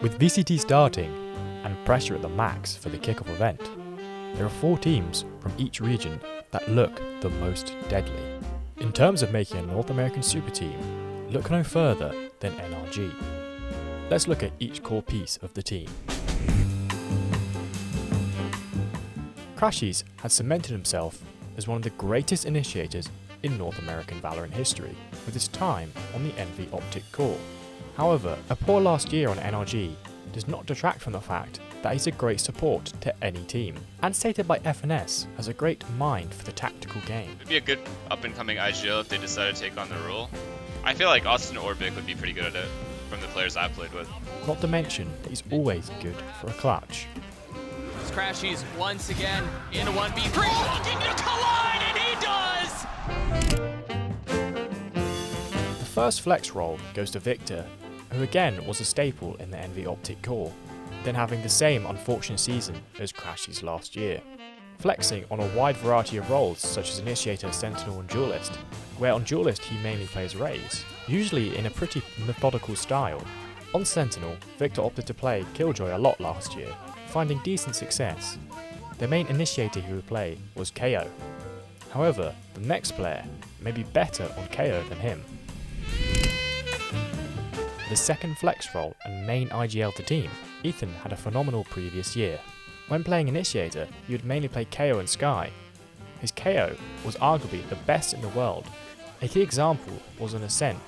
With VCT starting and pressure at the max for the kickoff event, there are 4 teams from each region that look the most deadly. In terms of making a North American super team, look no further than NRG. Let's look at each core piece of the team. Crashies has cemented himself as one of the greatest initiators in North American Valorant history, with his time on the NV Optic core. However, a poor last year on NRG does not detract from the fact that he's a great support to any team, and stated by FNS as a great mind for the tactical game. It'd be a good up-and-coming IGL if they decide to take on the role. I feel like Austin Orbic would be pretty good at it, from the players I've played with. Not to mention that he's always good for a clutch. Crashies once again in a 1v3, looking to collide, and he does! The first flex role goes to Victor, who again was a staple in the NV Optic core, then having the same unfortunate season as Crashies last year. Flexing on a wide variety of roles such as Initiator, Sentinel and Duelist, where on Duelist he mainly plays Raze, usually in a pretty methodical style. On Sentinel, Victor opted to play Killjoy a lot last year, finding decent success. The main initiator he would play was KO. However, the next player may be better on KO than him. The second flex role and main IGL to team, Ethan had a phenomenal previous year. When playing initiator, he would mainly play KO and Sky. His KO was arguably the best in the world. A key example was on Ascent,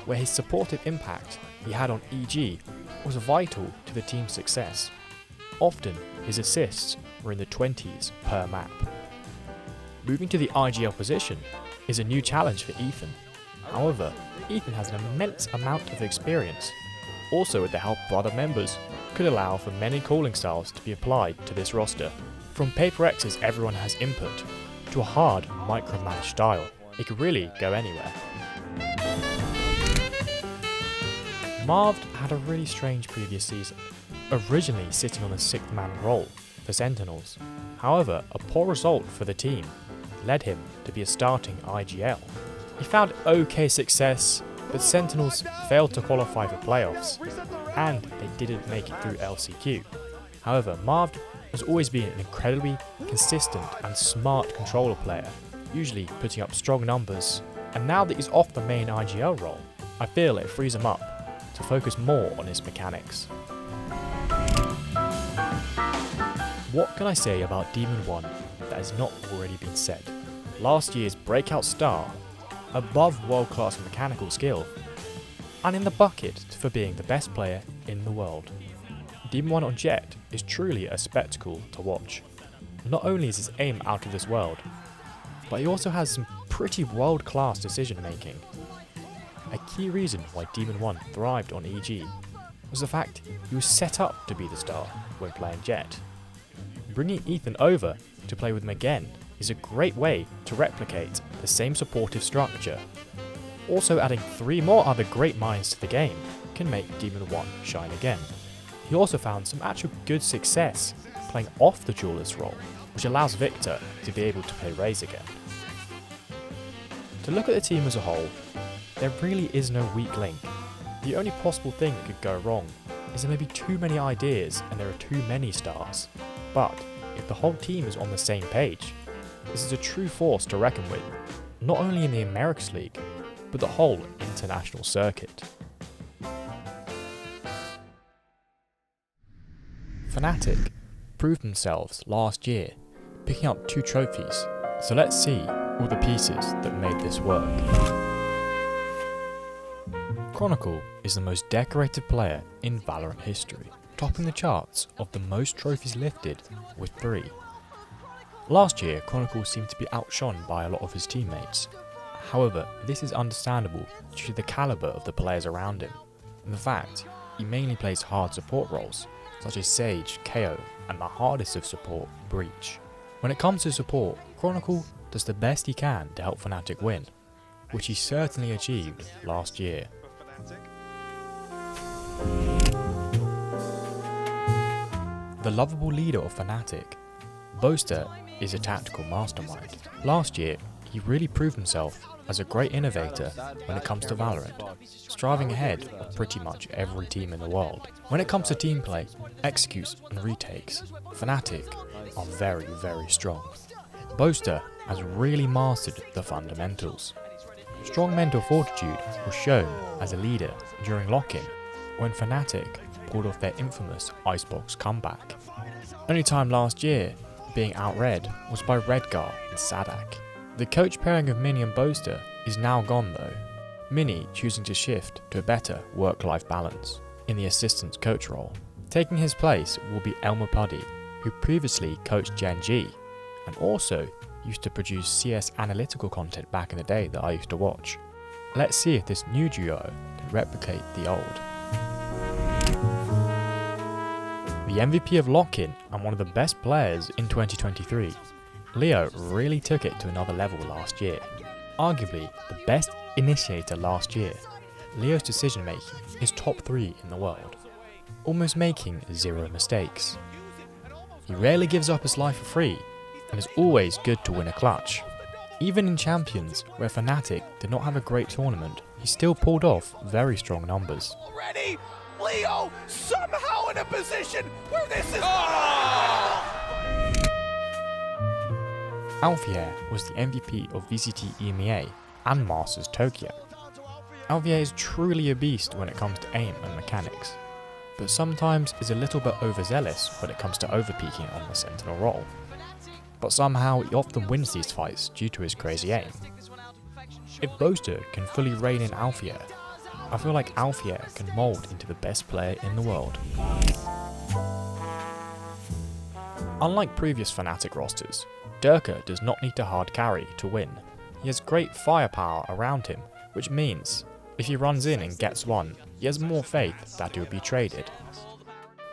where his supportive impact he had on EG was vital to the team's success. Often, his assists were in the 20s per map. Moving to the IGL position is a new challenge for Ethan. However, Ethan has an immense amount of experience. Also, with the help of other members, could allow for many calling styles to be applied to this roster. From Paper X's everyone has input, to a hard micromanage style, it could really go anywhere. Marv had a really strange previous season, originally sitting on the 6th man role for Sentinels. However, a poor result for the team led him to be a starting IGL. He found okay success, but Sentinels failed to qualify for playoffs, and they didn't make it through LCQ. However, Marv has always been an incredibly consistent and smart controller player, usually putting up strong numbers, and now that he's off the main IGL role, I feel it frees him up to focus more on his mechanics. What can I say about Demon 1 that has not already been said? Last year's breakout star, above world-class mechanical skill, and in the bucket for being the best player in the world. Demon 1 on Jet is truly a spectacle to watch. Not only is his aim out of this world, but he also has some pretty world-class decision making. A key reason why Demon 1 thrived on EG was the fact he was set up to be the star when playing Jet. Bringing Ethan over to play with him again is a great way to replicate the same supportive structure. Also, adding 3 more other great minds to the game can make Demon 1 shine again. He also found some actual good success playing off the duelist role, which allows Victor to be able to play Raze again. To look at the team as a whole, there really is no weak link. The only possible thing that could go wrong is there may be too many ideas and there are too many stars. But if the whole team is on the same page, this is a true force to reckon with, not only in the Americas League, but the whole international circuit. Fnatic proved themselves last year, picking up 2 trophies, so let's see all the pieces that made this work. Chronicle is the most decorated player in Valorant history, topping the charts of the most trophies lifted with 3. Last year, Chronicle seemed to be outshone by a lot of his teammates. However, this is understandable due to the caliber of the players around him, and the fact he mainly plays hard support roles, such as Sage, KO, and the hardest of support, Breach. When it comes to support, Chronicle does the best he can to help Fnatic win, which he certainly achieved last year. The lovable leader of Fnatic, Boaster is a tactical mastermind. Last year, he really proved himself as a great innovator when it comes to Valorant, striving ahead of pretty much every team in the world. When it comes to team play, executes and retakes, Fnatic are very, very strong. Boaster has really mastered the fundamentals. Strong mental fortitude was shown as a leader during lock-in when Fnatic pulled off their infamous Icebox comeback. Only time last year being outred was by Redgar and Sadak. The coach pairing of Mini and Boaster is now gone though, Mini choosing to shift to a better work-life balance in the assistant coach role. Taking his place will be Elmer Puddy, who previously coached Gen G and also used to produce CS analytical content back in the day that I used to watch. Let's see if this new duo can replicate the old. The MVP of Lock-In and one of the best players in 2023, Leo really took it to another level last year. Arguably the best initiator last year, Leo's decision making is top 3 in the world, almost making 0 mistakes. He rarely gives up his life for free and is always good to win a clutch. Even in Champions, where Fnatic did not have a great tournament, he still pulled off very strong numbers. Already, Leo somehow in a position where this is. Alfier was the MVP of VCT EMEA and Masters Tokyo. Alfier is truly a beast when it comes to aim and mechanics, but sometimes is a little bit overzealous when it comes to overpeaking on the Sentinel role. But somehow he often wins these fights due to his crazy aim. If Boaster can fully rein in Alfier, I feel like Alfier can mould into the best player in the world. Unlike previous Fnatic rosters, Durka does not need to hard carry to win. He has great firepower around him, which means if he runs in and gets one, he has more faith that he will be traded.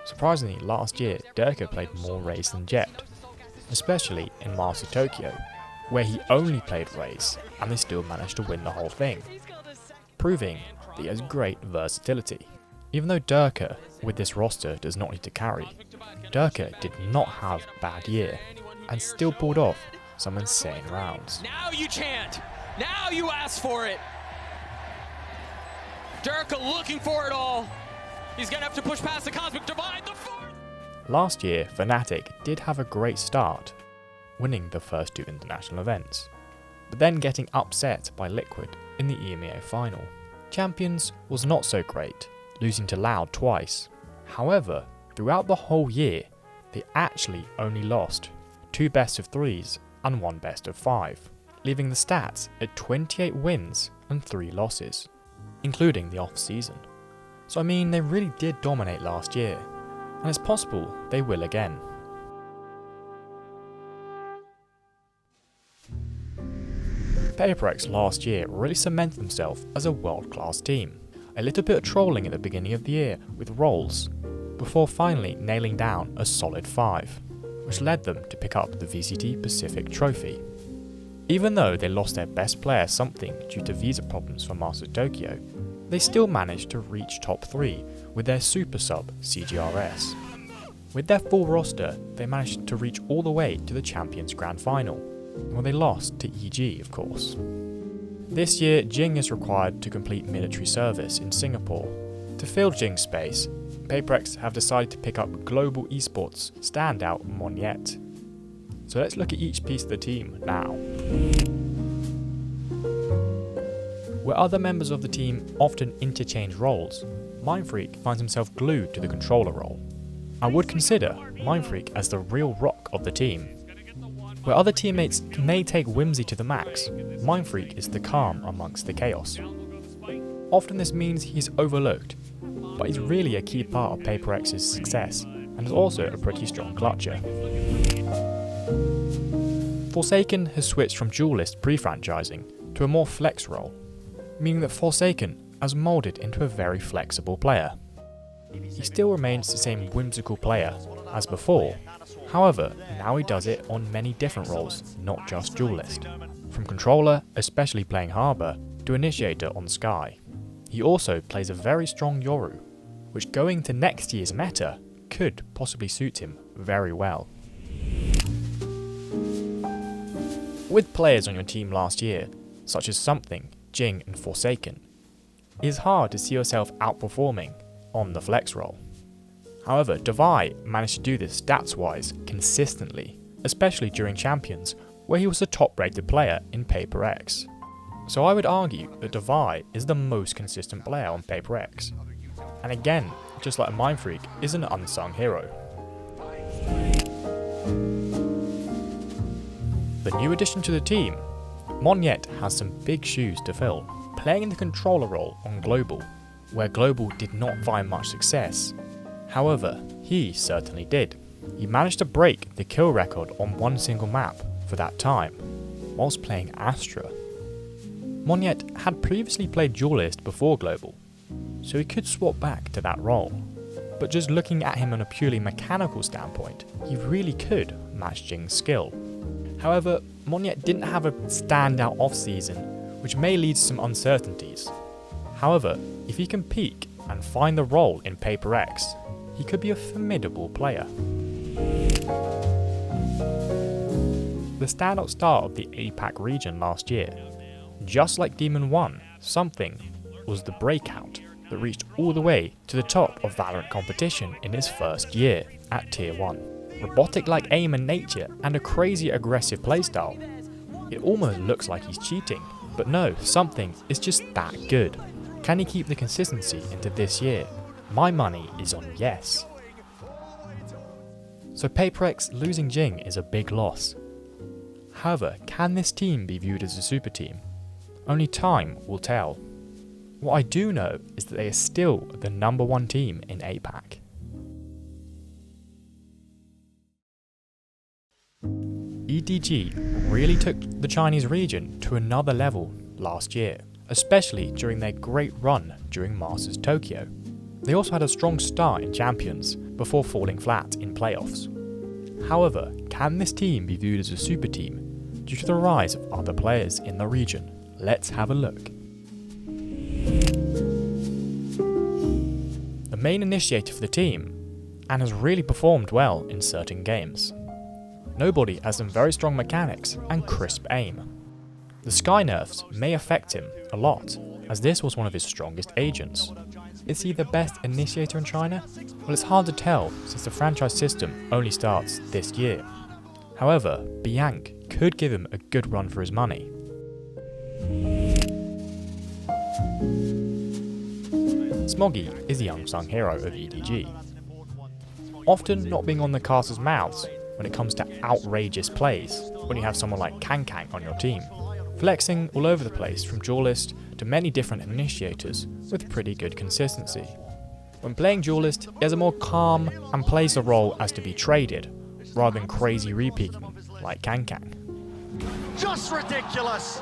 Surprisingly, last year Durka played more Raze than Jet, especially in Master Tokyo, where he only played Raze and they still managed to win the whole thing, proving that he has great versatility. Even though Durka with this roster does not need to carry, Durka did not have a bad year and still pulled off some insane rounds. Now you chant! Now you ask for it! Durka looking for it all! He's gonna have to push past the Cosmic Divide, the fourth! Last year, Fnatic did have a great start, winning the first 2 international events, but then getting upset by Liquid in the EMEA final. Champions was not so great, losing to Loud twice. However, throughout the whole year, they actually only lost 2 best of 3s and 1 best of 5, leaving the stats at 28 wins and 3 losses, including the off-season. So I mean, they really did dominate last year, and it's possible they will again. PaperX last year really cemented themselves as a world-class team. A little bit of trolling at the beginning of the year with roles, before finally nailing down a solid 5, which led them to pick up the VCT Pacific Trophy. Even though they lost their best player something due to visa problems for Master Tokyo, they still managed to reach top 3 with their super sub CGRS. With their full roster, they managed to reach all the way to the Champions Grand Final, where they lost to EG of course. This year, Jing is required to complete military service in Singapore. To fill Jing's space, PaperX have decided to pick up global esports standout Monyet. So let's look at each piece of the team now. Where other members of the team often interchange roles, Mindfreak finds himself glued to the controller role. I would consider Mindfreak as the real rock of the team. Where other teammates may take whimsy to the max, Mindfreak is the calm amongst the chaos. Often this means he's overlooked, but he's really a key part of PaperX's success and is also a pretty strong clutcher. Forsaken has switched from duelist pre-franchising to a more flex role, meaning that Forsaken has moulded into a very flexible player. He still remains the same whimsical player as before, however, now he does it on many different roles, not just duelist. From controller, especially playing Harbour, to initiator on Sky. He also plays a very strong Yoru, which going to next year's meta could possibly suit him very well. With players on your team last year, such as Something, Jing and Forsaken, it is hard to see yourself outperforming on the flex role. However, Devi managed to do this stats-wise consistently, especially during Champions, where he was a top-rated player in Paper X. So I would argue that Devi is the most consistent player on Paper X. And again, just like a Mind Freak, is an unsung hero. The new addition to the team, Monyet has some big shoes to fill, playing in the controller role on Global, where Global did not find much success. However, he certainly did. He managed to break the kill record on one single map for that time, whilst playing Astra. Monyet had previously played Duelist before Global, so he could swap back to that role. But just looking at him on a purely mechanical standpoint, he really could match Jing's skill. However, Monyet didn't have a standout off-season, which may lead to some uncertainties. However, if he can peak and find the role in Paper X, he could be a formidable player. The standout star of the APAC region last year, just like Demon 1, Something was the breakout that reached all the way to the top of Valorant competition in his first year at Tier 1. Robotic-like aim and nature and a crazy aggressive playstyle. It almost looks like he's cheating, but no, Something is just that good. Can he keep the consistency into this year? My money is on yes. So Paper X losing Jing is a big loss. However, can this team be viewed as a super team? Only time will tell. What I do know is that they are still the number 1 team in APAC. EDG really took the Chinese region to another level last year, especially during their great run during Masters Tokyo. They also had a strong start in Champions before falling flat in playoffs. However, can this team be viewed as a super team due to the rise of other players in the region? Let's have a look. The main initiator for the team, and has really performed well in certain games. Nobody has some very strong mechanics and crisp aim. The Sky nerfs may affect him a lot, as this was one of his strongest agents. Is he the best initiator in China? Well, it's hard to tell since the franchise system only starts this year. However, Bianc could give him a good run for his money. Smoggy is the unsung hero of EDG, often not being on the casters' mouths when it comes to outrageous plays when you have someone like Kang on your team, flexing all over the place from Duelist to many different initiators with pretty good consistency. When playing Duelist, he has a more calm and plays the role as to be traded, rather than crazy repeaking like Kang. Just ridiculous!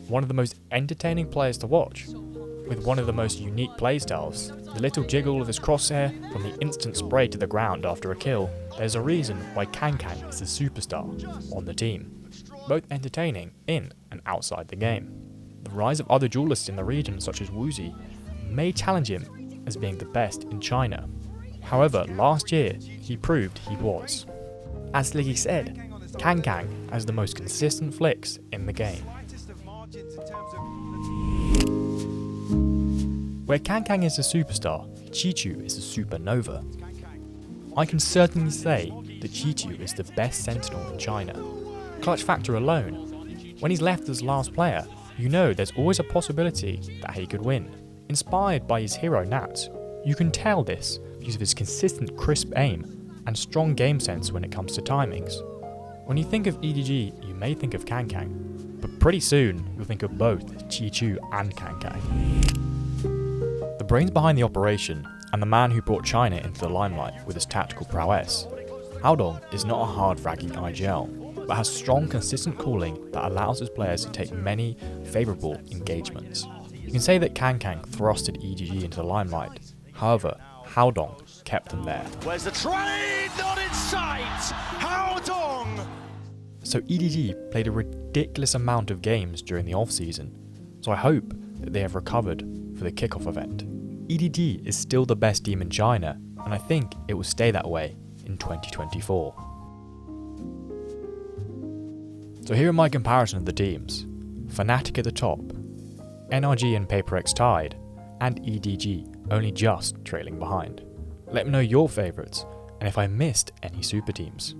One of the most entertaining players to watch, with one of the most unique playstyles. The little jiggle of his crosshair from the instant spray to the ground after a kill. There's a reason why Kang is the superstar on the team, both entertaining in and outside the game. The rise of other duelists in the region such as Woozy may challenge him as being the best in China. However, last year he proved he was. As Liggy said, Kang has the most consistent flicks in the game. Where Kang is a superstar, Chichu is a supernova. I can certainly say that Chichu is the best sentinel in China. Clutch factor alone, when he's left as last player, you know there's always a possibility that he could win. Inspired by his hero Nat, you can tell this because of his consistent crisp aim and strong game sense when it comes to timings. When you think of EDG, you may think of Kang, but pretty soon you'll think of both Chichu and Kang. The brains behind the operation, and the man who brought China into the limelight with his tactical prowess, Haodong is not a hard-fragging IGL, but has strong consistent cooling that allows his players to take many favourable engagements. You can say that Kang thrusted EDG into the limelight, however, Haodong kept them there. Where's the trade? Not in sight! Haodong! So EDG played a ridiculous amount of games during the off-season, so I hope that they have recovered for the kickoff event. EDG is still the best team in China, and I think it will stay that way in 2024. So here are my comparison of the teams. Fnatic at the top, NRG and PaperX tied, and EDG only just trailing behind. Let me know your favourites, and if I missed any super teams.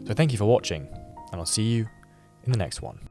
So thank you for watching, and I'll see you in the next one.